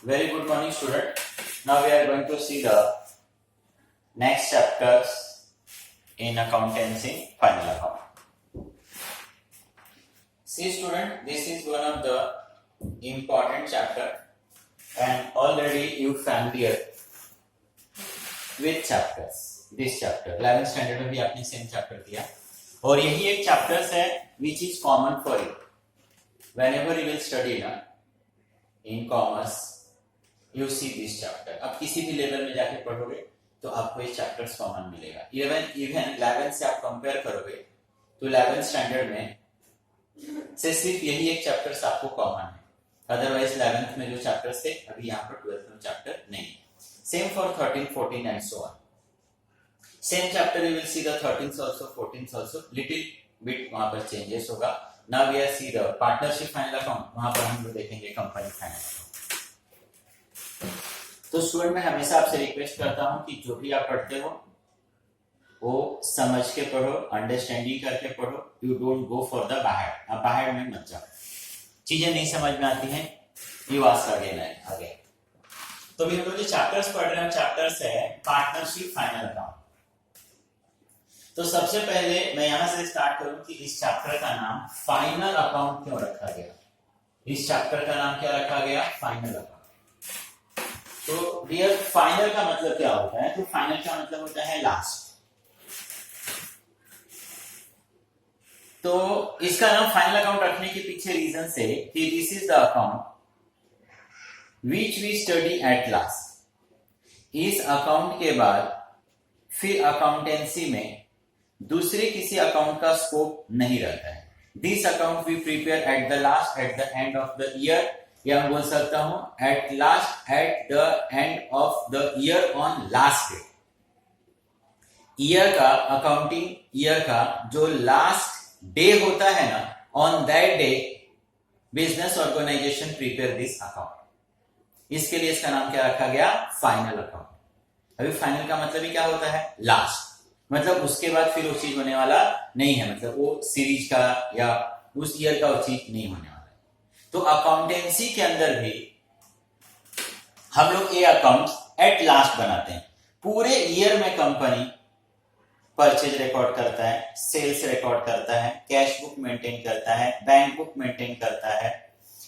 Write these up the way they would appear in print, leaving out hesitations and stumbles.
Very good morning, student. Now we are going to see the next chapters in accountancy, final account. See, student, this is one of the important chapter, and already you familiar with chapters. This chapter 11th standard में भी आपने same chapter दिया, और यही एक chapters है which is common for you. Whenever you will study ना in commerce, you see this chapter. अब किसी भी लेवल में जाके पढ़ोगे तो आपको ये चैप्टर्स कॉमन मिलेगा. इवन 11 से आप कंपेयर करोगे तो 11th स्टैंडर्ड में से सिर्फ यही एक चैप्टर्स आपको कॉमन है. अदरवाइज 11th में जो चैप्टर्स थे अभी यहाँ पर 12th में चैप्टर नहीं है. Same for 13, 14 and so on. Same chapter you will see the 13th also, 14th also, little bit वहां पर चेंजेस होगा. Now we are see the partnership final account. वहां पर हम लोग देखेंगे कंपनी फाइनल अकाउंट. तो स्टूडेंट मैं हमेशा आपसे रिक्वेस्ट करता हूं कि जो भी आप पढ़ते हो वो समझ के पढ़ो, अंडरस्टैंडिंग करके पढ़ो. You don't go for the बाहर. आप बाहर में मत जाओ. चीजें नहीं समझ में आती हैं, you ask again and again. तो भी हम लोग जो चैप्टर्स पढ़ रहे हैं चैप्टर्स है पार्टनरशिप फाइनल अकाउंट. तो सबसे पहले मैं यहां से स्टार्ट करूं कि इस चैप्टर का नाम फाइनल अकाउंट क्यों रखा गया. इस चैप्टर का नाम क्या रखा गया? Final account. तो डियर, फाइनल का मतलब क्या होता है? तो फाइनल का मतलब होता है लास्ट. तो इसका नाम फाइनल अकाउंट रखने के पीछे रीजन से कि this is the account which we study at last. इस अकाउंट के बाद फिर अकाउंटेंसी में दूसरे किसी अकाउंट का स्कोप नहीं रहता है. This account we prepare at the last, at the end of the year, या मैं बोल सकता हूं at last, at the end of the year, on last day. Year का अकाउंटिंग ईयर का जो लास्ट डे होता है ना, on that day business organisation prepare this account. इसके लिए इसका नाम क्या रखा गया? Final account. अभी फाइनल का मतलब ही क्या होता है? लास्ट. मतलब उसके बाद फिर वो चीज होने वाला नहीं है, मतलब वो सीरीज का या उस ईयर का वो चीज नहीं होने वाला है. तो अकाउंटेंसी के अंदर भी हम लोग ये अकाउंट एट लास्ट बनाते हैं. पूरे ईयर में कंपनी परचेज रिकॉर्ड करता है, सेल्स रिकॉर्ड करता है, कैश बुक मेंटेन करता है, बैंक बुक मेंटेन करता है,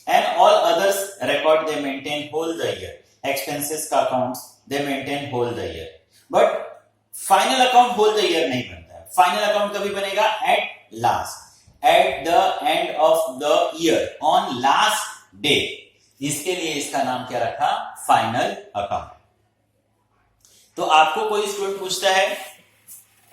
and all others record they maintain whole the year. Expenses का accounts they maintain whole the year. But final account whole the year नहीं बनता है. फाइनल अकाउंट कभी बनेगा? At last, at the end of the year, on last day. इसके लिए इसका नाम क्या रखा? Final account. तो आपको कोई स्टूडेंट पूछता है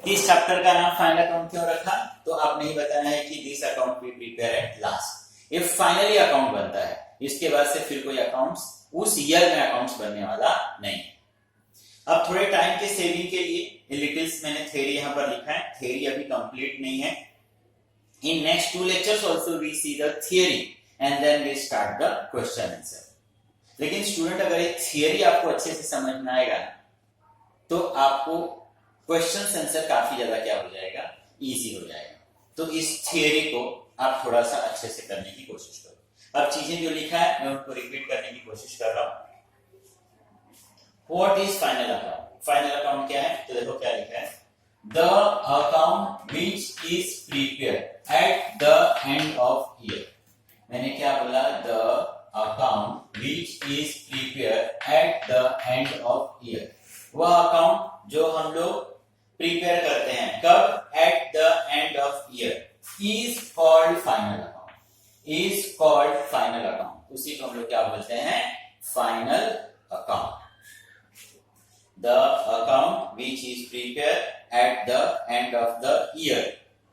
कि इस चैप्टर का नाम फाइनल अकाउंट क्यों रखा, तो आपने ही बताना है कि this account we prepare at last. ये फाइनली अकाउंट बनता है. इसके बाद से फिर कोई अकाउंट्स उस ईयर में अकाउंट्स बनने वाला नहीं. अब थोड़े टाइम के सेविंग के लिए लिटिल्स मैंने थ्योरी यहां पर लिखा है. थ्योरी अभी कंप्लीट नहीं है. In next 2 lectures also we see the theory and then we start the question answer. लेकिन स्टूडेंट, अगर ये थ्योरी आपको अच्छे से समझ में आएगा तो आपको क्वेश्चन आंसर काफी ज्यादा क्या हो जाएगा? इजी हो जाएगा. तो इस थ्योरी को आप थोड़ा सा अच्छे से करने की कोशिश करो. अब चीजें जो लिखा है मैं उनको रिपीट करने की कोशिश कर रहा हूं. What is final account? Final account क्या है? तो देखो क्या लिखा है. The account which is prepared at the end of year. मैंने क्या बोला? The account which is prepared at the end of year. वह अकाउंट जो हम लोग प्रिपेयर करते हैं कब? At the end of year is called final account. Is called final account. उसी को हम लोग क्या बोलते हैं? Final account. The account which is prepared at the end of the year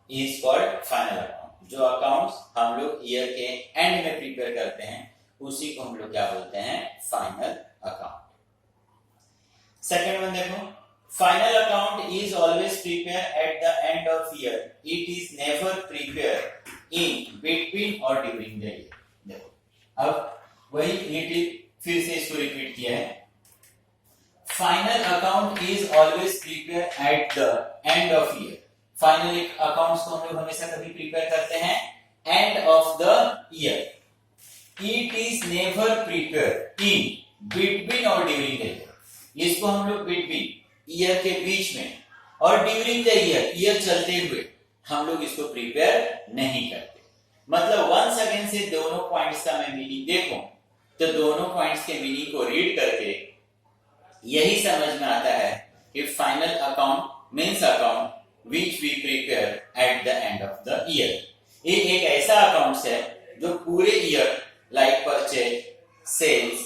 is called final account. जो अकाउंट्स हम लोग ईयर के एंड में प्रिपेयर करते हैं उसी को हम लोग क्या बोलते हैं? Final account. सेकेंड वन देखो. Final account is always prepare at the end of year. It is never prepare in between और ड्यूरिंग द ईयर. देखो अब वही लिटिल फिर से इसको रिपीट किया है. Final account is always prepare at the end of year. Final accounts को हम लोग हमेशा कभी प्रिपेयर करते हैं and of the year. It is never prepared in between और ड्यूरिंग द ईयर। इसको हम लोग बिटवीन ईयर के बीच में और ड्यूरिंग द ईयर चलते हुए हम लोग इसको प्रिपेयर नहीं करते। मतलब वंस अगेन से दोनों पॉइंट्स का मैं मीनिंग देखूं तो दोनों पॉइंट्स के मीनिंग को रीड करके यही समझ में आता है कि final account means account which we prepare at the end of the year. ये एक ऐसा अकाउंट्स है जो पूरे year like purchase, sales,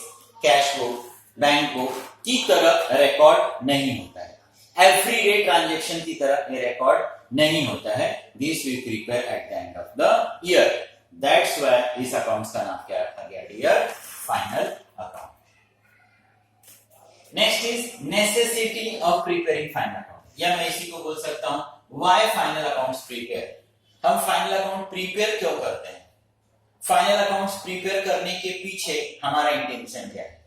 cash book, bank book की तरह रिकॉर्ड नहीं होता है, एवरीडे ट्रांजैक्शन की तरह ये रिकॉर्ड नहीं होता है। This we prepare at the end of the year, that's why इस अकाउंट्स का नाम क्या रखा गया dear, final account. Next is necessity of preparing final account, या मैं इसी को बोल सकता हूं व्हाई फाइनल अकाउंट्स प्रिपेयर। हम फाइनल अकाउंट प्रिपेयर क्यों करते हैं, फाइनल अकाउंट्स प्रिपेयर करने के पीछे हमारा इंटेंशन क्या है।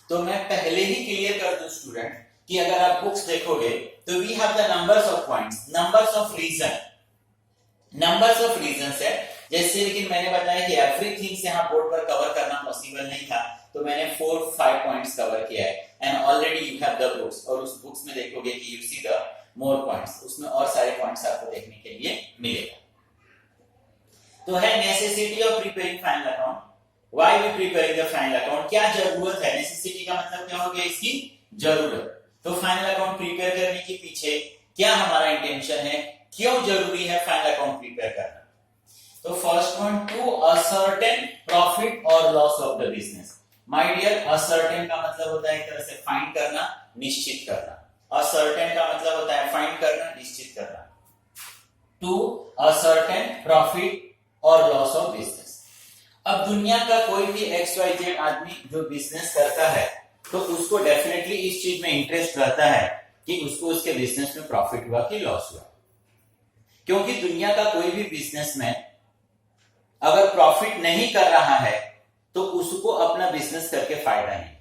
तो मैं पहले ही क्लियर कर दूं स्टूडेंट कि अगर आप बुक्स देखोगे तो we have the numbers of points, numbers of reason, numbers of reasons है। जैसे लेकिन मैंने बताया कि एवरीथिंग से यहां बोर्ड पर कवर करना पॉसिबल नहीं था, तो मैंने 4-5 पॉइंट्स कवर किया है and already you have the books, और उस बुक्स में देखोगे कि you see the more points, उसमें और सारे पॉइंट्स आपको देखने के लिए मिलेगा। तो है necessity of preparing final account, why we preparing the final account, क्या जरूरत है, नेसेसिटी का मतलब क्या हो गया, इसकी जरूरत। तो फाइनल अकाउंट प्रिपेयर करने के पीछे क्या हमारा इंटेंशन है, क्यों जरूरी है फाइनल अकाउंट प्रिपेयर करना। तो first point, to ascertain profit और loss of the business. My dear, ascertain का मतलब होता है एक तरह से फाइंड करना, निश्चित करना। असर्टेन का मतलब होता है फाइंड करना, निश्चित करना। टू असर्टेन प्रॉफिट और लॉस ऑफ बिजनेस। अब दुनिया का कोई भी XYZ आदमी जो बिजनेस करता है तो उसको डेफिनेटली इस चीज में इंटरेस्ट रहता है कि उसको उसके बिजनेस में प्रॉफिट हुआ कि लॉस हुआ, क्योंकि दुनिया का कोई भी बिजनेसमैन अगर प्रॉफिट नहीं कर रहा है तो उसको अपना बिजनेस करके फायदा नहीं।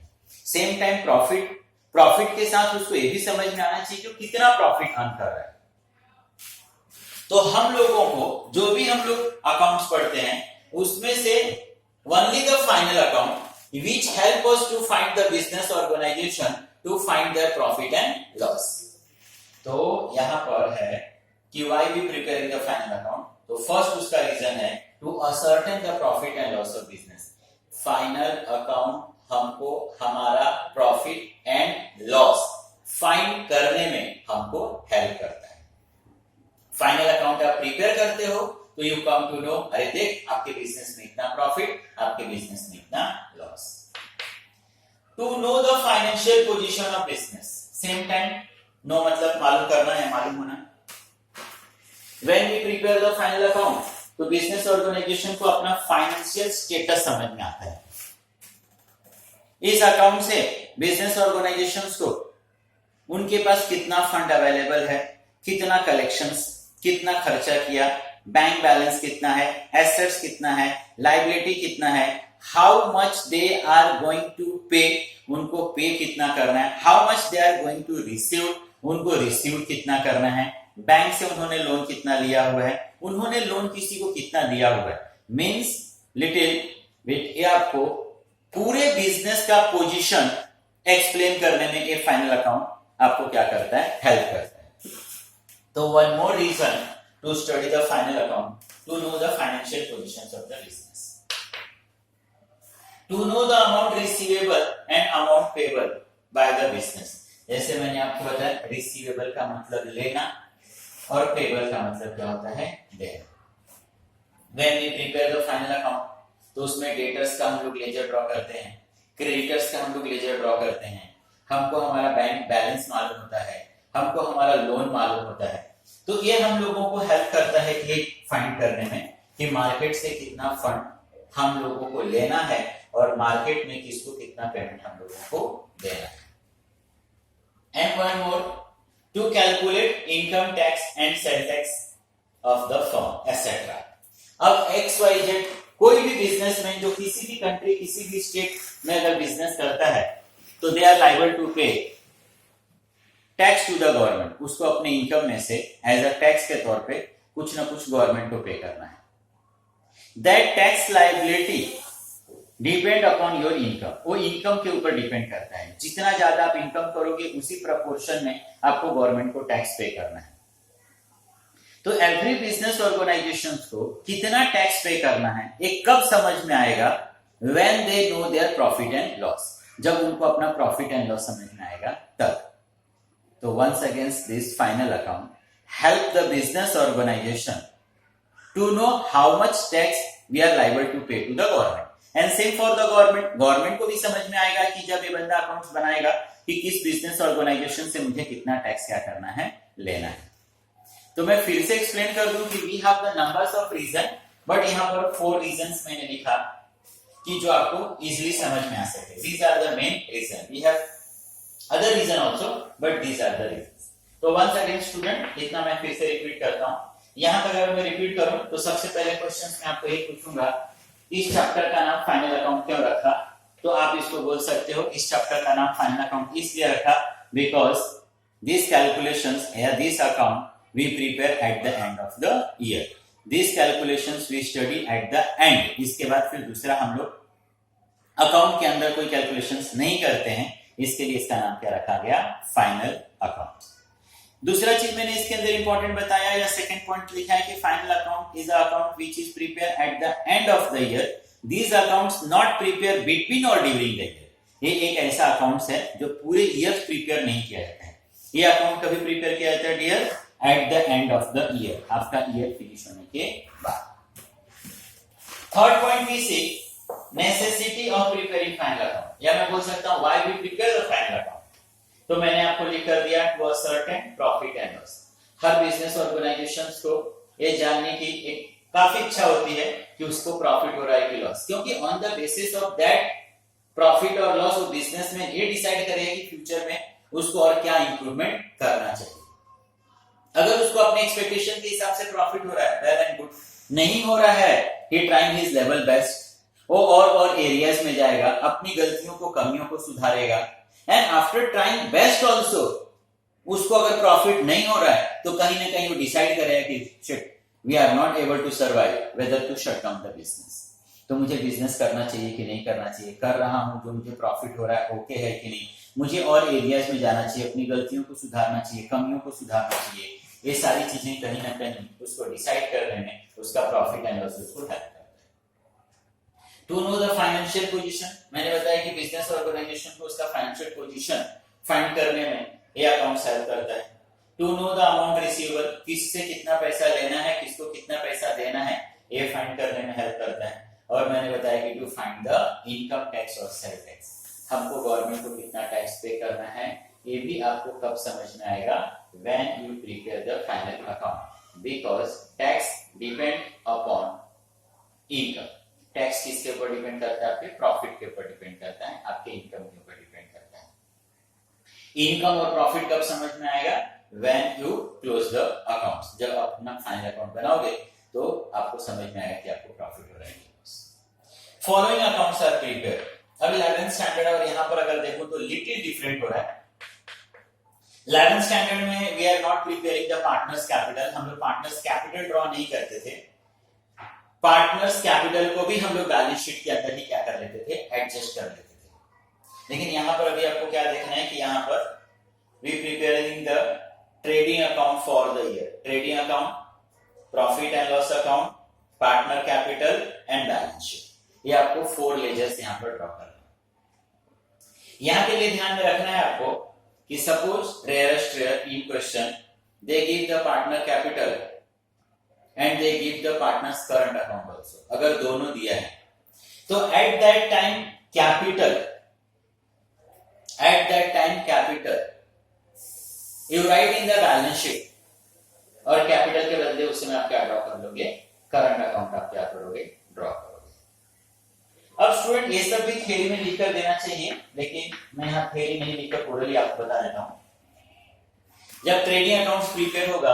सेम टाइम प्रॉफिट के साथ उसको ये भी समझ में आना चाहिए कि कितना प्रॉफिट अर्न कर रहा है। तो हम लोगों को जो भी हम लोग अकाउंट्स पढ़ते हैं उसमें से only the final account which help us to find the business organization to find their profit and loss। तो यहां पर है कि why we preparing the final account। तो फर्स्ट उसका रीजन है to ascertain the profit and loss of business। Final account हमको हमारा प्रॉफिट एंड लॉस फाइंड करने में हमको हेल्प करता है। फाइनल अकाउंट आप प्रिपेयर करते हो तो यू कम टू नो, अरे देख आपके बिजनेस में इतना प्रॉफिट, आपके बिजनेस में इतना loss. To know the financial position of business, same time know मतलब मालूम करना है, मालूम होना। When we prepare the final account तो बिजनेस ऑर्गेनाइजेशन को अपना फाइनेंशियल स्टेटस समझ में आता है। इस अकाउंट से बिजनेस ऑर्गेनाइजेशंस को उनके पास कितना फंड अवेलेबल है, कितना कलेक्शंस, कितना खर्चा किया, बैंक बैलेंस कितना है, एसेट्स कितना है, लायबिलिटी कितना है, how much they are going to pay, उनको पे कितना करना है, how much they are going to receive, उनको रिसीव कितना करना है, बैंक से उन्होंने लोन कितना लिया हुआ है, उन्होंने लोन किसी को कितना दिया हुआ है। मींस लिटिल बिट ये आपको पूरे बिजनेस का पोजीशन एक्सप्लेन करने में ये फाइनल अकाउंट आपको क्या करता है, हेल्प करता है। तो one more reason to study the final account, to know the financial positions of the business, to know the amount receivable and amount payable by the business। जैसे मैंने आपको बताया रिसीवेबल का मतलब लेना और पेबल का मतलब क्या होता है, देना। When we prepare the final account तो उसमें डेटर्स का हम लोग लेजर ड्रॉ करते हैं, क्रेडिटर्स का हम लोग लेजर ड्रॉ करते हैं, हमको हमारा बैंक बैलेंस मालूम होता है, हमको हमारा लोन मालूम होता है। तो ये हम लोगों को हेल्प करता है कि फाइंड करने में कि मार्केट से कितना फंड हम लोगों को लेना है और मार्केट में किसको कितना पेमेंट हम लोगों को देना है। And one more, to calculate income tax and sale tax of the firm etcetera. अब XYZ कोई भी बिजनेसमैन जो किसी भी कंट्री, किसी भी स्टेट में अगर बिजनेस करता है तो दे आर लायबल टू पे टैक्स टू द गवर्नमेंट। उसको अपने इनकम में से एज अ टैक्स के तौर पे कुछ ना कुछ गवर्नमेंट को पे करना है। That tax liability depend upon your income, वो इनकम के ऊपर डिपेंड करता है। जितना ज्यादा आप इनकम करोगे उसी प्रपोर्शन में आपको गवर्नमेंट को टैक्स पे करना है। तो एवरी बिजनेस ऑर्गेनाइजेशन को कितना टैक्स पे करना है एक कब समझ में आएगा, when they know their profit and loss, जब उनको अपना प्रॉफिट एंड लॉस समझ में आएगा तब। तो once against this final account help the business organisation to know how much tax we are liable to pay to the government and same for the government. Government को भी समझ में आएगा कि जब ये बंदा अकाउंट्स बनाएगा कि किस बिजनेस ऑर्गेनाइजेशन से मुझे कितना टैक्स क्या करना है, लेना है। तो मैं फिर से एक्सप्लेन कर दूं कि we have the numbers of reason, but यहां पर 4 रीजंस मैंने लिखा कि जो आपको इजीली समझ में आ सके। These are the main reason, we have other reason also but these are the reasons. तो वंस अगेन स्टूडेंट, इतना मैं फिर से रिपीट करता हूं। यहां तक अगर मैं रिपीट करूं तो सबसे पहले क्वेश्चन में आपको ये पूछूंगा, इस चैप्टर का नाम फाइनल अकाउंट क्यों रखा? तो आप इसको बोल सकते हो इस चैप्टर का नाम फाइनल अकाउंट इसलिए रखा बिकॉज दिस कैलकुलेशंस या this account we prepare at the end of the year. These calculations we study at the end. इसके बाद फिर दूसरा हम लोग अकाउंट के अंदर कोई कैलकुलेशंस नहीं करते हैं, इसके लिए इसका नाम क्या रखा गया, फाइनल अकाउंट। दूसरा चीज मैंने इसके अंदर इंपॉर्टेंट बताया या सेकंड पॉइंट लिखा है कि final account is a account which is prepare at the end of the year. These accounts not prepare between और ड्यूरिंग द ईयर। ये एक ऐसा अकाउंट्स है जो पूरे ईयर प्रिपेयर नहीं किया जाता है। ये अकाउंट कभी प्रिपेयर किया जाता है dear, at the end of the year, आपका ईयर फिनिश होने के बाद। Third point we see necessity of preparing final account, या मैं बोल सकता हूं why we prepare the final account. तो मैंने आपको लिख कर दिया to a certain profit and loss. हर बिजनेस ऑर्गेनाइजेशंस को ये जानने की एक काफी इच्छा होती है कि उसको प्रॉफिट हो रहा है कि लॉस, क्योंकि on the basis of that profit और लॉस वो बिजनेसमैन ये डिसाइड करेगा कि फ्यूचर में उसको और क्या इंप्रूवमेंट करना चाहिए। अगर उसको अपने एक्सपेक्टेशन के हिसाब से प्रॉफिट हो रहा है वेल एंड गुड, नहीं हो रहा है he trying his level best, वो और एरियाज में जाएगा, अपनी गलतियों को कमियों को सुधारेगा and after trying best also उसको अगर प्रॉफिट नहीं हो रहा है तो कहीं ना कहीं वो डिसाइड करेगा कि shit we are not able to survive, whether to shut down the business. तो मुझे बिजनेस करना चाहिए कि नहीं करना चाहिए, कर रहा हूं जो मुझे प्रॉफिट हो रहा है ओके है कि नहीं, मुझे और एरियाज में जाना चाहिए, अपनी गलतियों को सुधारना चाहिए, कमियों को सुधारना चाहिए। ये सारी चीजें कहीं ना कहीं उसको डिसाइड करने में उसका प्रॉफिट एंड लॉस उसको हेल्प करता है। To know the financial position, मैंने बताया कि बिजनेस ऑर्गेनाइजेशन को उसका फाइनेंशियल पोजीशन फाइंड करने में ये अकाउंट हेल्प करता है। To know the amount receivable, किससे कितना पैसा लेना है, किसको कितना पैसा देना है, ये फाइंड करने में हेल्प करता है। और मैंने बताया कि to find the income tax और सेल टैक्स, हमको गवर्नमेंट को कितना टैक्स पे करना है, ये भी आपको कब समझ में आएगा, when you prepare the final account, because tax depend upon income। Tax किसके ऊपर डिपेंड करता है, आपके प्रॉफिट के ऊपर डिपेंड करता है, आपके इनकम के ऊपर डिपेंड करता है। इनकम और प्रॉफिट कब समझ में आएगा, when you close the accounts, जब आप अपना फाइनल अकाउंट बनाओगे तो आपको समझ में आएगा कि आपको प्रॉफिट हो रहा है। फॉलोइंग अकाउंट्स आर प्रिपेयर, अब 11th स्टैंडर्ड और यहां पर अगर देखो तो लिटिल डिफरेंट हो रहा है। 11th स्टैंडर्ड में we are not preparing the partners capital, हम लोग पार्टनर्स कैपिटल ड्रॉ नहीं करते थे। पार्टनर्स कैपिटल को भी हम लोग बैलेंस शीट के अंदर ही क्या कर लेते थे, एडजस्ट कर लेते थे। लेकिन यहां पर अभी आपको क्या देखना है कि यहां पर we preparing the trading account for the year, trading account, profit and loss account, partner capital and balance sheet, ये आपको 4 लेजर्स यहां पर ड्रॉ करना है। यहां के लिए ध्यान में रखना है आपको कि suppose rarest rare in question they give the partner capital and they give the partners current account also, अगर दोनों दिया है तो at that time capital you write in the balance sheet और कैपिटल के बदले उसमें आप क्या ड्रॉ कर लोगे, करंट अकाउंट आप क्या करोगे, ड्रॉ करोगे। अब स्टूडेंट ये सब भी थ्योरी में लिखकर देना चाहिए, लेकिन मैं यहाँ थ्योरी नहीं लिखकर ओरली आपको बता देता हूं। जब ट्रेडिंग अकाउंट्स प्रिपेयर होगा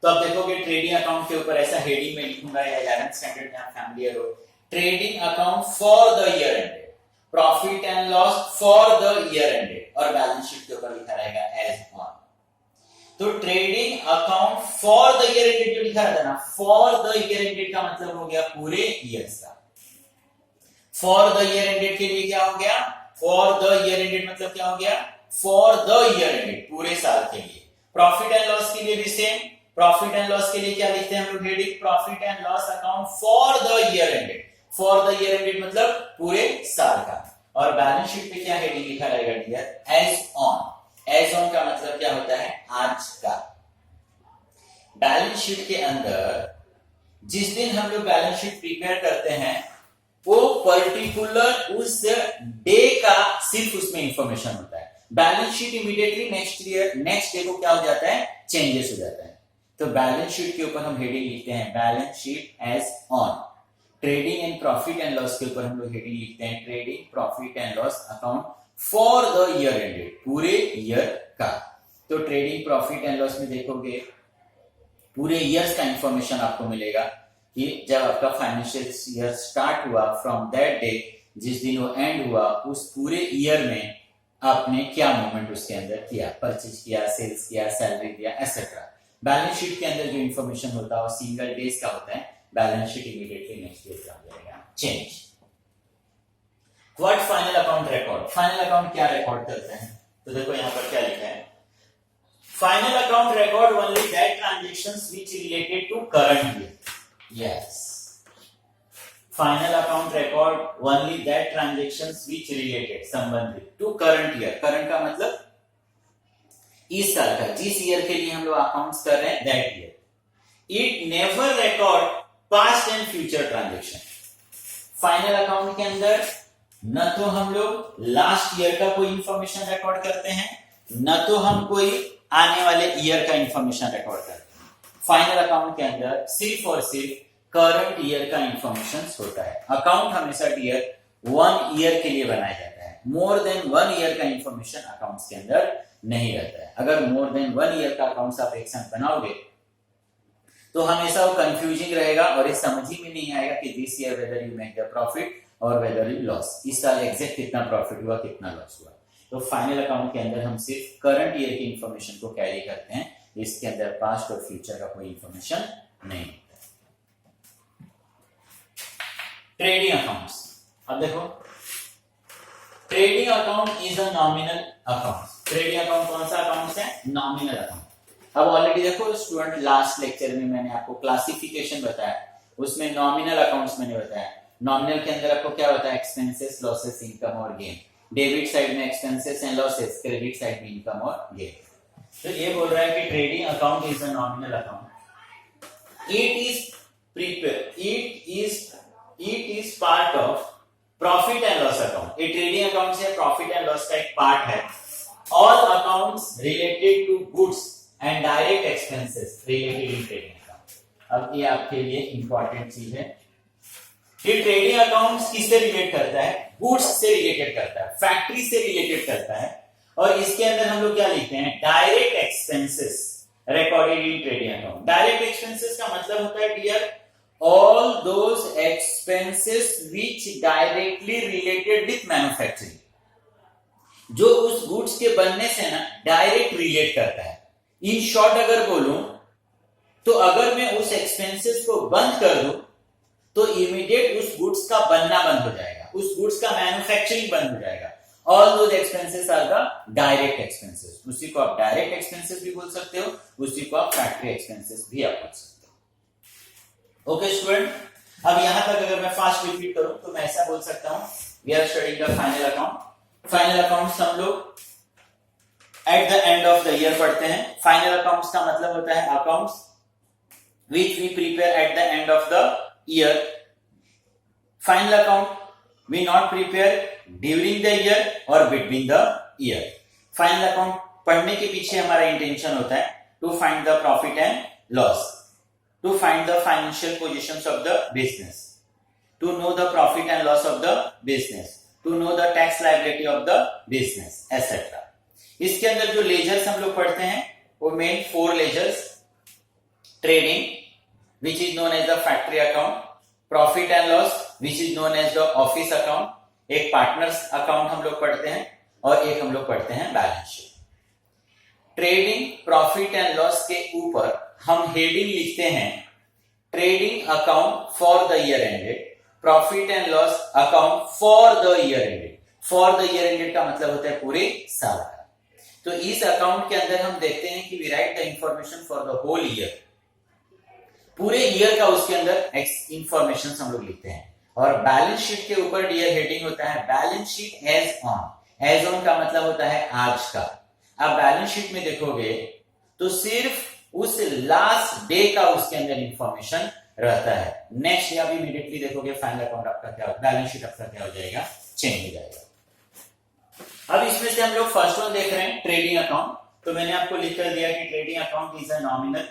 तो आप देखोगे ट्रेडिंग अकाउंट के ऊपर ऐसा हेडिंग में लिखूंगा, या 11th स्टैंडर्ड में आप फैमिलियर हो, trading account for the year ended, profit and loss for the year ended, और बैलेंस शीट के ऊपर लिखा रहेगा एज ऑन। तो trading account for the year ended जो लिखा रहता है ना, फॉर द ईयर एंडेड का मतलब हो गया पूरे ईयर का। फॉर द ईयर एंडेड के लिए क्या हो गया, फॉर द ईयर एंडेड मतलब क्या हो गया, फॉर द ईयर एंडेड पूरे साल के लिए। प्रॉफिट एंड लॉस के लिए भी सेम, प्रॉफिट एंड लॉस के लिए क्या लिखते हैं हम लोग, heading profit and loss account for the year ended. For the year ended मतलब पूरे साल का। और बैलेंस शीट पे क्या हेडिंग लिखा रहेगा dear, as on. As on का मतलब क्या होता है, आज का। बैलेंस शीट के अंदर जिस दिन हम लोग बैलेंस शीट प्रिपेयर करते हैं वो पर्टिकुलर उस डे का सिर्फ उसमें इंफॉर्मेशन होता है। Balance sheet immediately next day को क्या हो जाता है, चेंजेस हो जाता है। तो बैलेंस शीट के ऊपर हम हेडिंग लिखते हैं balance sheet as on. Trading and profit and loss के ऊपर हम लोग हेडिंग लिखते हैं trading profit and loss account for the year ended, पूरे ईयर का। तो ट्रेडिंग प्रॉफिट एंड लॉस में देखोगे पूरे ईयर्स का इंफॉर्मेशन आपको मिलेगा कि जब आपका फाइनेंशियल ईयर स्टार्ट हुआ फ्रॉम दैट डे, जिस दिन वो एंड हुआ, उस पूरे ईयर में आपने क्या मूवमेंट उसके अंदर किया, परचेज किया, सेल्स किया, सैलरी दिया, एटसेट्रा। बैलेंस शीट के अंदर जो इंफॉर्मेशन होता है वो सिंगल डेज का होता है। Balance sheet immediately next day का हो जाएगा change. What final account record, final account क्या रिकॉर्ड करते हैं, तो देखो यहां पर क्या लिखा है, final account record only that transactions which related to current year. Yes, final account record only that transactions which related, संबंधित टू करंट ईयर। करंट का मतलब इस साल का, जिस ईयर के लिए हम लोग अकाउंट्स कर रहे हैं that year. It never record past and future transaction. Final account के अंदर न तो हम लोग लास्ट ईयर का कोई इंफॉर्मेशन रिकॉर्ड करते हैं, न तो हम कोई आने वाले ईयर का इंफॉर्मेशन रिकॉर्ड करते हैं। फाइनल अकाउंट के अंदर सिर्फ और सिर्फ करंट ईयर का इंफॉर्मेशन होता है। अकाउंट हमेशा डियर 1 ईयर के लिए बनाया जाता है, मोर देन 1 ईयर का इंफॉर्मेशन अकाउंट्स के अंदर नहीं रहता है। अगर मोर देन 1 ईयर का अकाउंट्स आप एक साथ बनाओगे तो हमेशा वो कंफ्यूजिंग रहेगा और ये समझ ही में नहीं आएगा कि this year whether you make the profit और वेदर यू लॉस, इस साल एग्जैक्ट कितना प्रॉफिट हुआ कितना लॉस हुआ। तो फाइनल अकाउंट के अंदर हम सिर्फ करंट ईयर की इंफॉर्मेशन को कैरी करते हैं, इसके अंदर पास्ट और फ्यूचर का कोई इंफॉर्मेशन नहीं होता। ट्रेडिंग अकाउंट्स, अब देखो trading account is a nominal account. Trading account कौन सा अकाउंट है, नॉमिनल अकाउंट। अब ऑलरेडी देखो स्टूडेंट, लास्ट लेक्चर में मैंने आपको क्लासिफिकेशन बताया, उसमें नॉमिनल अकाउंट्स मैंने बताया। नॉमिनल के अंदर आपको क्या होता है, एक्सपेंसेस, लॉसेस, इनकम और गेन। डेबिट साइड में expenses and losses, credit side में इनकम और गेन। तो ये बोल रहा है कि trading account is a nominal account. It is part of profit and loss account. ये ट्रेडिंग अकाउंट से प्रॉफिट एंड लॉस का एक पार्ट है। All accounts related to goods and direct expenses related in trading account. अब ये आपके लिए important चीज है कि ट्रेडिंग अकाउंट्स किससे रिलेट करता है, गुड्स से रिलेटेड करता है, फैक्ट्री से रिलेटेड करता है। और इसके अंदर हम लोग क्या लिखते हैं, direct expenses recorded in trading account. Direct expenses का मतलब होता है dear all those expenses which directly related with manufacturing, जो उस गुड्स के बनने से ना डायरेक्ट रिलेट करता है। इन शॉर्ट अगर बोलूं तो अगर मैं उस एक्सपेंसेस को बंद कर दूं तो इमीडिएट उस गुड्स का बनना बंद हो जाएगा, उस गुड्स का मैन्युफैक्चरिंग बंद हो जाएगा। All those expenses are the direct expenses. उसी को आप डायरेक्ट एक्सपेंसेस भी बोल सकते हो, उसी को आप फैक्ट्री एक्सपेंसेस भी आप बोल सकते हो। ओके स्टूडेंट, अब यहां तक अगर मैं फास्ट रिपीट करूं तो मैं ऐसा बोल सकता हूं, we are studying the final account. Final accounts हम लोग at the end of the year पढ़ते हैं। फाइनल अकाउंट्स का मतलब होता है accounts which we prepare at the end of the year. Final account we not prepare during the year और between the year. Final account पढ़ने के पीछे हमारा इंटेंशन होता है to find the profit and loss, to find the financial positions of the business, to know the profit and loss of the business, to know the tax liability of the business, etc. इसके अंदर जो ledgers हम लोग पढ़ते हैं वो main 4 ledgers, trading which is known as the factory account, profit and loss which is known as the office account, एक partners account हम लोग पढ़ते हैं और एक हम लोग पढ़ते हैं balance sheet. Trading profit and loss के ऊपर हम हेडिंग लिखते हैं trading account for the year ended profit and loss account for the year ended. For the year ended का मतलब होता है पूरे साल का। तो इस अकाउंट के अंदर हम देखते हैं कि we write the information for the whole year, पूरे ईयर का उसके अंदर इंफॉर्मेशन हम लोग लिखते हैं। और बैलेंस शीट के ऊपर डियर हेडिंग होता है balance sheet as on. As on का मतलब होता है आज का। अब बैलेंस शीट में देखोगे तो सिर्फ उस लास्ट डे का उसके अंदर इंफॉर्मेशन रहता है। नेक्स्ट या भी इमीडिएटली देखोगे फाइनल अकाउंट आपका क्या, बैलेंस शीट आपका क्या हो जाएगा, चेंज हो जाएगा। अब इसमें से हम लोग फर्स्ट वन देख रहे हैं ट्रेडिंग अकाउंट। तो मैंने आपको लिख कर दिया कि trading account is a nominal,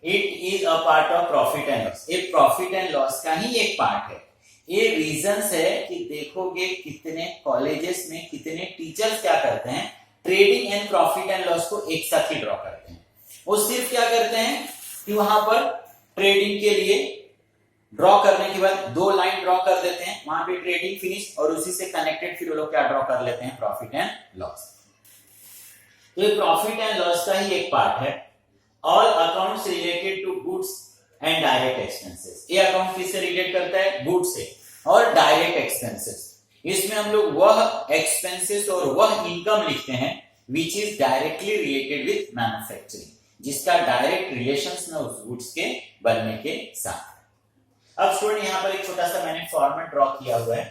it is a part of profit and loss. ये प्रॉफिट एंड लॉस का ही एक पार्ट है। ये रीजंस है कि देखोगे कितने कॉलेजेस में कितने टीचर्स क्या करते हैं, trading and profit and loss को एक साथ ही ड्रॉ करते हैं। वो सिर्फ क्या करते हैं कि वहां पर ट्रेडिंग के लिए ड्रॉ करने के बाद 2 लाइन ड्रॉ कर देते हैं, वहां पे ट्रेडिंग फिनिश, और उसी से कनेक्टेड फिर वो लोग क्या ड्रॉ कर लेते हैं, प्रॉफिट एंड लॉस। तो ये प्रॉफिट एंड लॉस का ही एक पार्ट है। All accounts related to goods and direct expenses. ये अकाउंट किससे रिलेट करता है, गुड्स से और डायरेक्ट एक्सपेंसेस। इसमें हम लोग वह एक्सपेंसेस और वह इनकम लिखते हैं which is directly related with manufacturing, जिसका डायरेक्ट रिलेशंस में उस गुड्स के बनने के साथ। अब स्टूडेंट यहाँ पर एक छोटा सा मैंने फॉर्मेट ड्रॉ किया हुआ है।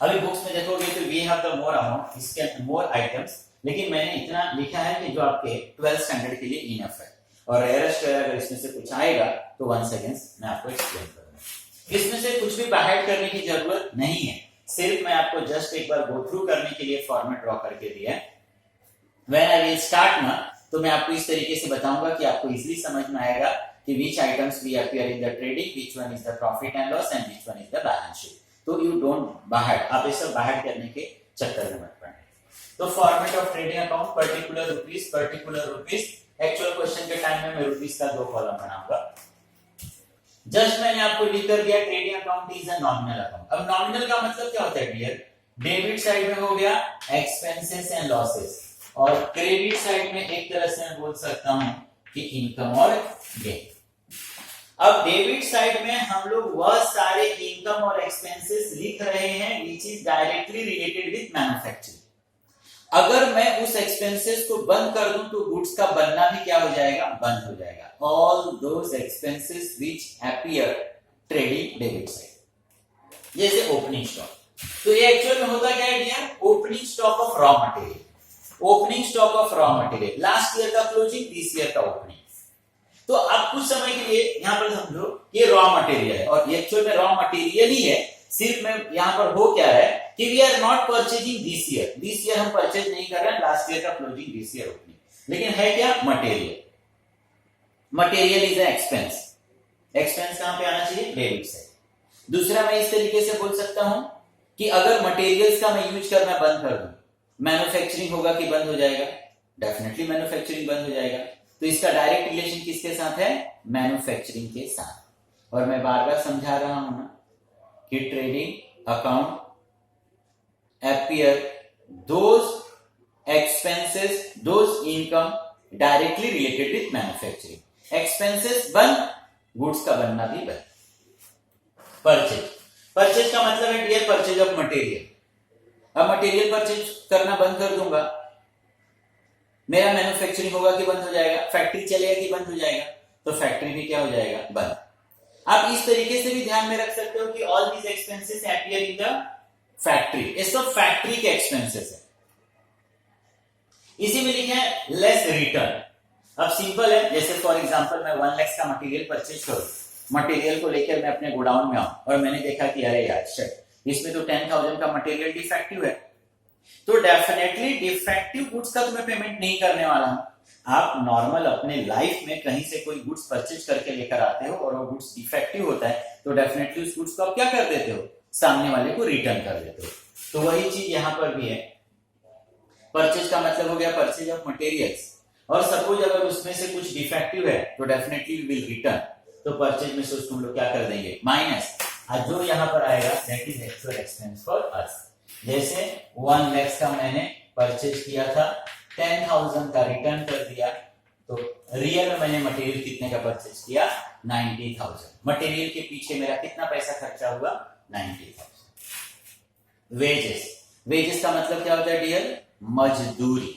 अभी बुक्स में देखोगे तो we have the more amount, इसके मोर आइटम्स, लेकिन मैंने इतना लिखा है कि जो आपके 12th स्टैंडर्ड के लिए इनफ है। और रेयरेस्ट अगर इसमें से कुछ आएगा तो 1 सेकेंड मैं आपको एक्सप्लेन करूंगा। इसमें से कुछ भी बाहर करने की जरूरत नहीं है, सिर्फ मैं आपको जस्ट एक बार गो थ्रू करने के लिए फॉर्मेट ड्रॉ करके दिया है। व्हेन आई विल स्टार्ट ना, तो मैं आपको इस तरीके से बताऊंगा कि आपको इजीली समझ में आएगा कि which items we appear in the trading, which one is the profit and loss and which one is the balance sheet. तो you don't बाहर, आप ये सब बाहर करने के चक्कर में मत पड़ना। तो format of trading account particular rupees, actual question के टाइम में मैं रुपीस का 2 कॉलम बनाऊंगा। जस्ट मैंने आपको लिख कर दिया trading account is a nominal account. अब नॉमिनल का मतलब क्या होता है डियर, डेबिट साइड में हो गया एक्सपेंसेस एंड लॉसेस, और क्रेडिट साइड में एक तरह से मैं बोल सकता हूं कि इनकम और गेन। अब डेबिट साइड में हम लोग वह सारे इनकम और एक्सपेंसेस लिख रहे हैं which is directly related with manufacturing. अगर मैं उस एक्सपेंसेस को बंद कर दूं तो गुड्स का बनना भी क्या हो जाएगा, बंद हो जाएगा। All those expenses which appear trading debit side, जैसे ओपनिंग स्टॉक। तो ये एक्चुअल में होता क्या है dear, opening stock of raw material, opening stock of raw material, last year का क्लोजिंग, दिस ईयर का ओपनिंग। तो अब कुछ समय के लिए यहां पर समझो ये रॉ मटेरियल है और ये एक्चुअल में रॉ मटेरियल ही है, सिर्फ मैं यहां पर हो क्या है कि we are not purchasing this year हम परचेज नहीं कर रहे हैं, लास्ट ईयर का क्लोजिंग, दिस ईयर ओपनिंग, लेकिन है क्या, material. Material is expense, expense कहां पे आना चाहिए, डेबिट साइड। दूसरा मैं इस तरीके से बोल सकता हूं कि अगर मटेरियल्स का मैं यूज करना बंद कर दूं, मैन्युफैक्चरिंग होगा कि बंद हो जाएगा, डेफिनेटली मैन्युफैक्चरिंग बंद हो जाएगा। तो इसका डायरेक्ट रिलेशन किसके साथ है, मैन्युफैक्चरिंग के साथ। और मैं बार बार समझा रहा हूं ना कि trading account appear those expenses, those income directly related with manufacturing. Expenses बंद, गुड्स का बनना भी बंद। परचेज, परचेज का मतलब है डियर परचेज ऑफ मटेरियल। अब मटेरियल परचेज करना बंद कर दूंगा, मेरा मैन्युफैक्चरिंग होगा कि बंद हो जाएगा, फैक्ट्री चलेगा कि बंद हो जाएगा, तो फैक्ट्री भी क्या हो जाएगा, बंद। आप इस तरीके से भी ध्यान में रख सकते हो कि all these expenses appear in the factory, ये सब फैक्ट्री के एक्सपेंसेस है। इसी में लिखे हैं लेस रिटर्न। अब सिंपल है, जैसे फॉर एग्जांपल मैं 1 लाख का मटेरियल परचेज करूं, मटेरियल को लेकर मैं अपने गोडाउन में आऊं और मैंने देखा कि अरे यार शिट, इसमें तो 10,000 का मटेरियल डिफेक्टिव है, तो डेफिनेटली डिफेक्टिव गुड्स का तो मैं पेमेंट नहीं करने वाला हूं। आप नॉर्मल अपने लाइफ में कहीं से कोई गुड्स परचेज करके लेकर आते हो और वो गुड्स डिफेक्टिव होता है, तो डेफिनेटली उस गुड्स को आप क्या कर देते हो, सामने वाले को रिटर्न कर देते हो। तो वही चीज यहां पर भी है, परचेज का मतलब हो गया परचेज ऑफ मटेरियल्स, और सपोज अगर उसमें से कुछ डिफेक्टिव है तो डेफिनेटली विल रिटर्न, तो परचेज में से तुम लोग क्या कर देंगे, माइनस, और जो यहां पर आएगा that is actual expense for us. जैसे 1 लाख का मैंने परचेज किया था, 10,000 का रिटर्न कर दिया, तो रियल में मैंने मटेरियल कितने का परचेज किया, 90,000। मटेरियल के पीछे मेरा कितना पैसा खर्चा हुआ? 90,000। वेजेस का मतलब क्या होता है डियर? मजदूरी।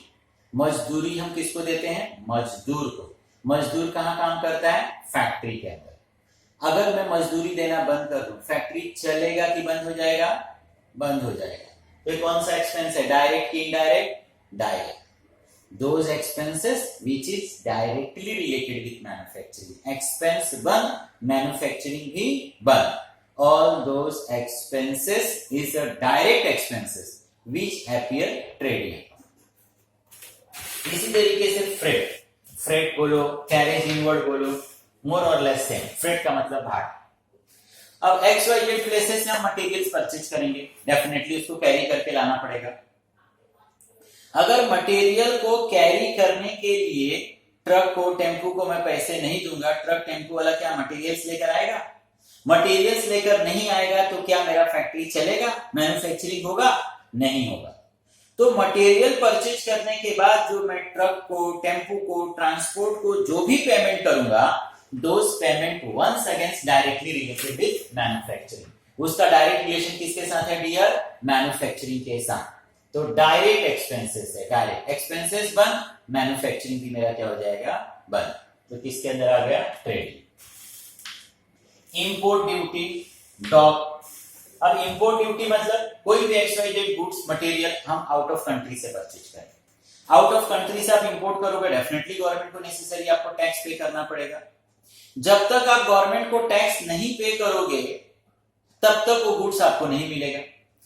मजदूरी हम किसको देते हैं? मजदूर को। मजदूर कहाँ काम करता है? फैक्ट्री के अंदर। अगर मैं मजदूरी देना बंद कर दूं, फैक्ट्री चलेगा कि बंद हो जाएगा? बंद हो जाएगा। तो कौन सा एक्सपेंस है? डायरेक्ट की indirect? Direct. Those expenses which is directly related with manufacturing. Expense बंद, manufacturing भी बंद. All those expenses is a direct expenses which appear trading account. इसी तरीके से फ्रेट बोलो, कैरेज इनवर्ड बोलो, मोर और लेस सेम। फ्रेट का मतलब भाड़ा। अब XYZ प्लेसेस से हम मटेरियल्स परचेज करेंगे, डेफिनेटली उसको कैरी करके लाना पड़ेगा। अगर मटेरियल को कैरी करने के लिए ट्रक को, टेम्पू को मैं पैसे नहीं दूंगा, ट्रक टेम्पू वाला क्या मटेरियल्स लेकर आएगा? मटेरियल्स लेकर नहीं आएगा तो क्या मेरा फैक्ट्री चलेगा? मैन्युफैक्चरिंग होगा? नहीं होगा। तो मटेरियल परचेज करने के बाद जो मैं ट्रक को, टेम्पू को, ट्रांसपोर्ट को जो भी पेमेंट करूंगा, those payment ones against directly related with manufacturing. उसका डायरेक्ट रिलेशन किसके साथ है डियर? मैन्युफैक्चरिंग के साथ। तो डायरेक्ट एक्सपेंसेस है, डायरेक्ट एक्सपेंसेस बंद, मैन्युफैक्चरिंग भी मेरा क्या हो जाएगा? बंद। तो किसके अंदर आ गया? ट्रेडिंग। Import duty, dock. अब इंपोर्ट ड्यूटी मतलब कोई भी XYZ गुड्स मटेरियल हम आउट ऑफ कंट्री से परचेज करें। आउट ऑफ कंट्री से आप इंपोर्ट करोगे, डेफिनेटली गवर्नमेंट को नेसेसरी आपको टैक्स पे करना पड़ेगा। जब तक आप गवर्नमेंट को टैक्स नहीं पे करोगे तब तक वो गुड्स आपको नहीं मिलेगा।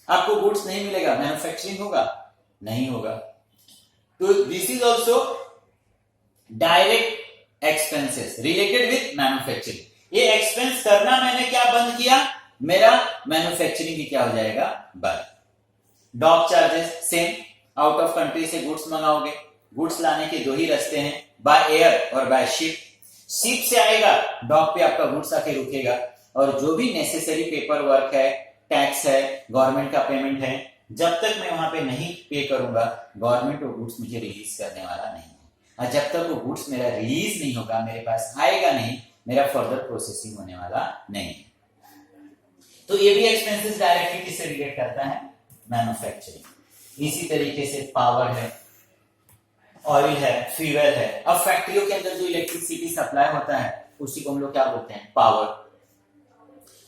आपको गुड्स नहीं मिलेगा, मैन्युफैक्चरिंग होगा? नहीं होगा। तो this is also direct expenses related with manufacturing. ये एक्सपेंस करना मैंने क्या बंद किया? मेरा मैन्युफैक्चरिंग भी क्या हो जाएगा? बंद। Dock charges same, out of country से गुड्स मंगाओगे, गुड्स लाने के दो ही रास्ते हैं, बाय एयर और बाय शिप। शिप से आएगा, डॉक पे आपका गुड्स आके रुकेगा और जो भी नेसेसरी पेपर वर्क है, टैक्स है, गवर्नमेंट का पेमेंट है, जब तक मैं वहां पे नहीं पे करूंगा गवर्नमेंट वो गुड्स मुझे रिलीज करने वाला नहीं है। और जब तक वो गुड्स मेरा रिलीज नहीं होगा, मेरे पास आएगा नहीं, मेरा फर्दर प्रोसेसिंग होने वाला नहीं। तो ये भी एक्सपेंसेस डायरेक्टली किससे रिलेट करता है? मैन्युफैक्चरिंग। इसी तरीके से पावर है, ऑयल है, फ्यूल है। अब फैक्ट्रियों के अंदर जो इलेक्ट्रिसिटी सप्लाई होता है उसी को हम लोग क्या बोलते हैं? पावर।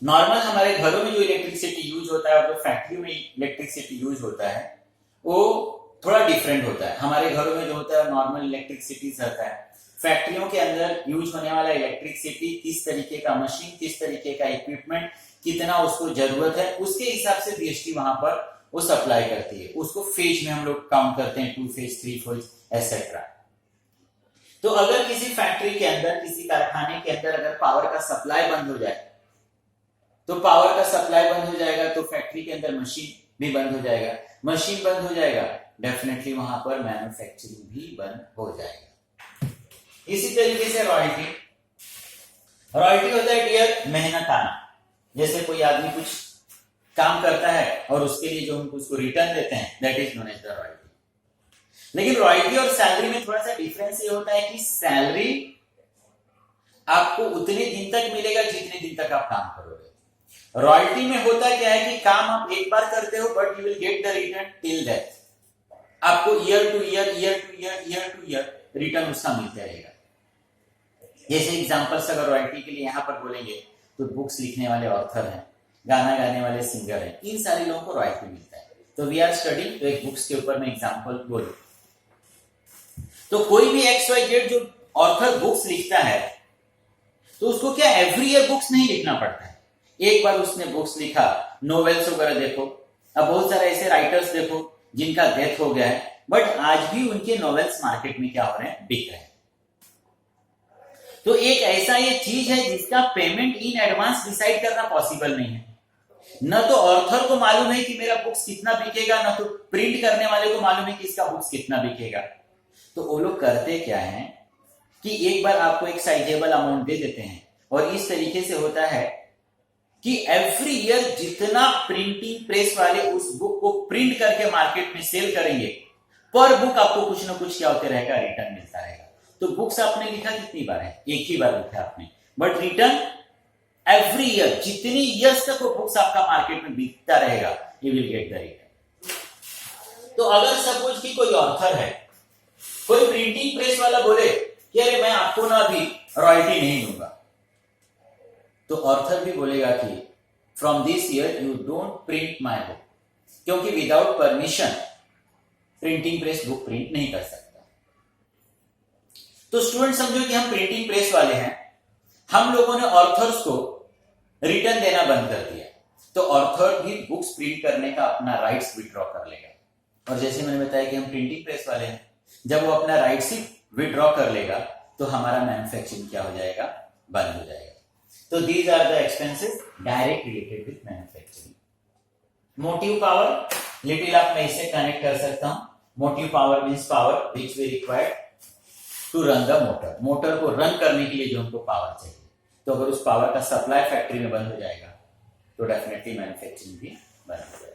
नॉर्मल हमारे घरों में जो इलेक्ट्रिसिटी यूज होता है और जो फैक्ट्री में इलेक्ट्रिसिटी यूज होता है वो थोड़ा डिफरेंट होता है। हमारे घरों में जो होता है नॉर्मल इलेक्ट्रिसिटी रहता है। फैक्ट्रियों के अंदर यूज होने वाला इलेक्ट्रिसिटी, किस तरीके का मशीन, किस तरीके का इक्विपमेंट, कितना उसको जरूरत है, उसके हिसाब से बीएसटी वहां पर वो सप्लाई करती है। उसको फेज में हम लोग काउंट करते हैं, 2 फेज, 3 फेज एटसेट्रा। तो अगर किसी फैक्ट्री के अंदर, किसी कारखाने के अंदर अगर पावर का सप्लाई बंद हो जाए, तो पावर का सप्लाई बंद हो जाएगा तो फैक्ट्री के अंदर मशीन भी बंद हो जाएगा। मशीन बंद हो जाएगा, डेफिनेटली वहां पर मैन्युफैक्चरिंग भी बंद हो जाएगा। इसी तरीके से रॉयल्टी। रॉयल्टी होता है डियर मेहनत आना। जैसे कोई आदमी कुछ काम करता है और उसके लिए जो हम उसको रिटर्न देते हैं, that is known as the royalty. लेकिन रॉयल्टी और सैलरी में थोड़ा सा डिफरेंस ये होता है कि सैलरी आपको उतने दिन तक मिलेगा जितने दिन तक आप काम करोगे। रॉयल्टी में होता क्या है कि काम आप एक बार करते हो but you will get the return till death. आपको year to year, year to year, year to year return उसका मिलता रहेगा। जैसे एग्जांपल्स अगर रॉयल्टी के लिए यहां पर बोलेंगे तो बुक्स लिखने वाले ऑथर हैं, गाना गाने वाले सिंगर हैं, इन सारे लोगों को रॉयल्टी मिलता है। तो वी आर स्टडिंग, तो एक बुक्स के ऊपर मैं एग्जांपल बोलूं तो कोई भी XYZ जो ऑथर बुक्स लिखता है तो उसको क्या एवरी ईयर बुक्स नहीं लिखना पड़ता है। एक बार उसने बुक्स लिखा, नोवेल्स वगैरह देखो, अब बहुत सारे ऐसे राइटर्स देखो जिनका डेथ हो गया है बट आज भी उनके नोवेल्स मार्केट में क्या हो रहे हैं? बिक रहे हैं। तो एक ऐसा ये चीज है जिसका पेमेंट इन एडवांस डिसाइड करना पॉसिबल नहीं है। न तो ऑथर को मालूम है कि मेरा बुक्स कितना बिकेगा, न तो प्रिंट करने वाले को मालूम है कि इसका बुक्स कितना बिकेगा। तो वो लोग करते क्या है कि एक बार आपको एक साइजेबल अमाउंट दे देते हैं और इस तरीके से होता है कि एवरी ईयर जितना प्रिंटिंग प्रेस वाले उस बुक को प्रिंट करके मार्केट में सेल करेंगे, पर बुक आपको कुछ ना कुछ क्या होते रहेगा? रिटर्न मिलता रहेगा। तो बुक्स आपने लिखा कितनी बार है? एक ही बार लिखा आपने, बट रिटर्न एवरी ईयर, जितनी ईयर्स तक वो बुक्स आपका मार्केट में बिकता रहेगा, you will get the return. तो अगर सपोज कि कोई ऑथर है, कोई प्रिंटिंग प्रेस वाला बोले कि अरे मैं आपको ना अभी रॉयल्टी नहीं दूंगा, तो ऑथर भी बोलेगा कि from this year you don't print my book, क्योंकि without permission printing press book print नहीं कर सकता। तो स्टूडेंट समझो कि हम प्रिंटिंग प्रेस वाले हैं, हम लोगों ने ऑथर्स को रिटर्न देना बंद कर दिया, तो ऑथर भी बुक्स प्रिंट करने का अपना राइट्स विड्रॉ कर लेगा। और जैसे मैंने बताया कि हम प्रिंटिंग प्रेस वाले हैं, जब वो अपना राइट्स ही विड्रॉ कर लेगा तो हमारा मैन्युफैक्चरिंग क्या हो जाएगा, बंद हो जाएगा। तो these are the expenses direct related with manufacturing. Motive power, little आप मैं इसे कनेक्ट कर सकता हूं। Motive power means power which we required to run the motor, motor को रन करने के लिए जो हमको पावर चाहिए। तो अगर उस पावर का सप्लाई फैक्ट्री में बंद हो जाएगा तो डेफिनेटली मैन्युफैक्चरिंग भी बंद हो जाएगा।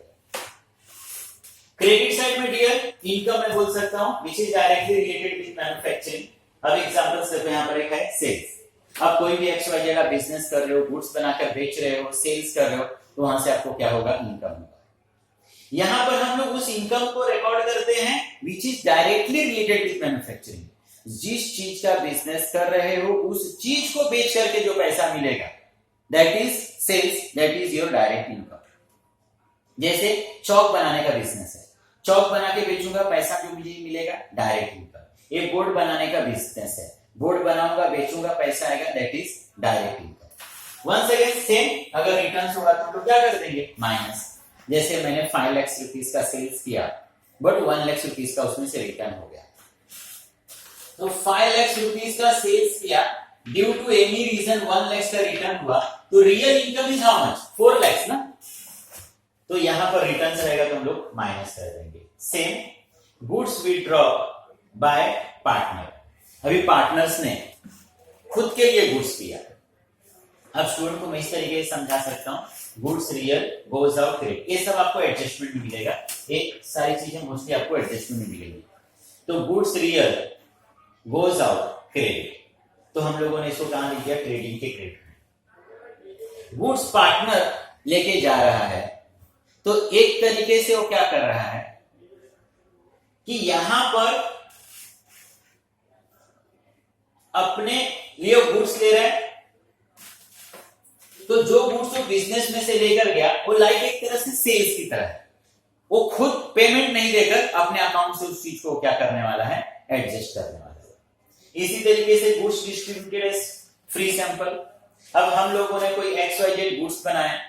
क्रेडिट साइड में डियर इनकम मैं बोल सकता हूं which is directly related with manufacturing. अब एग्जांपल सिर्फ यहां पर एक है सेल्स। आप कोई भी XYZ का बिजनेस कर रहे हो, गुड्स बनाकर बेच रहे हो, सेल्स कर रहे हो, तो वहां से आपको क्या होगा, इनकम होगा। यहां पर हम लोग उस इनकम को रिकॉर्ड करते हैं which is directly related with manufacturing. जिस चीज का बिजनेस कर रहे हो उस चीज को बेच करके जो पैसा मिलेगा, that is sales, that is your direct income. जैसे चौक बनाने का बिजनेस है, चौक बना के बेचूंगा, पैसा जो मुझे मिलेगा डायरेक्ट इनकम। एक बोर्ड बनाने का बिजनेस है, बोर्ड बनाऊंगा, बेचूंगा, पैसा आएगा, that is direct income. Once again same, अगर रिटर्न्स होगा तो क्या कर देंगे, माइनस। जैसे मैंने 5 लाख रुपीस का सेल्स किया, बट 1 लाख रुपीस का उसमें से रिटर्न हो गया, तो 5 लाख रुपीस का सेल्स किया, due to any reason 1 lakh का रिटर्न हुआ, तो real income is how much, 4 lakh ना। तो यहां पर रिटर्न रहेगा तो हम लोग माइनस कर देंगे। Same goods withdraw bye partner, अभी पार्टनर्स ने खुद के लिए गुड्स किया। अब स्टूडेंट को मैं इस तरीके से समझा सकता हूं, goods real goes out credit, ये सब आपको एडजस्टमेंट में मिलेगा, ये सारी चीजें मोस्टली आपको एडजस्टमेंट में मिलेगी। तो goods real goes out credit, तो हम लोगों ने इसको कहां लिख दिया, ट्रेडिंग के क्रेडिट में। गुड्स पार्टनर लेके जा रहा है, तो एक तरीके से वो क्या कर रहा है कि यहां पर अपने लिए गुड्स ले रहा है, तो जो गुड्स वो बिजनेस में से लेकर गया वो लाइक एक तरह से सेल्स की तरह है, वो खुद पेमेंट नहीं देकर अपने अकाउंट से उस चीज को क्या करने वाला है, एडजस्ट करने वाला है। इसी तरीके से goods distributed as free sample. अब हम लोगों ने कोई XYZ गुड्स बनाया,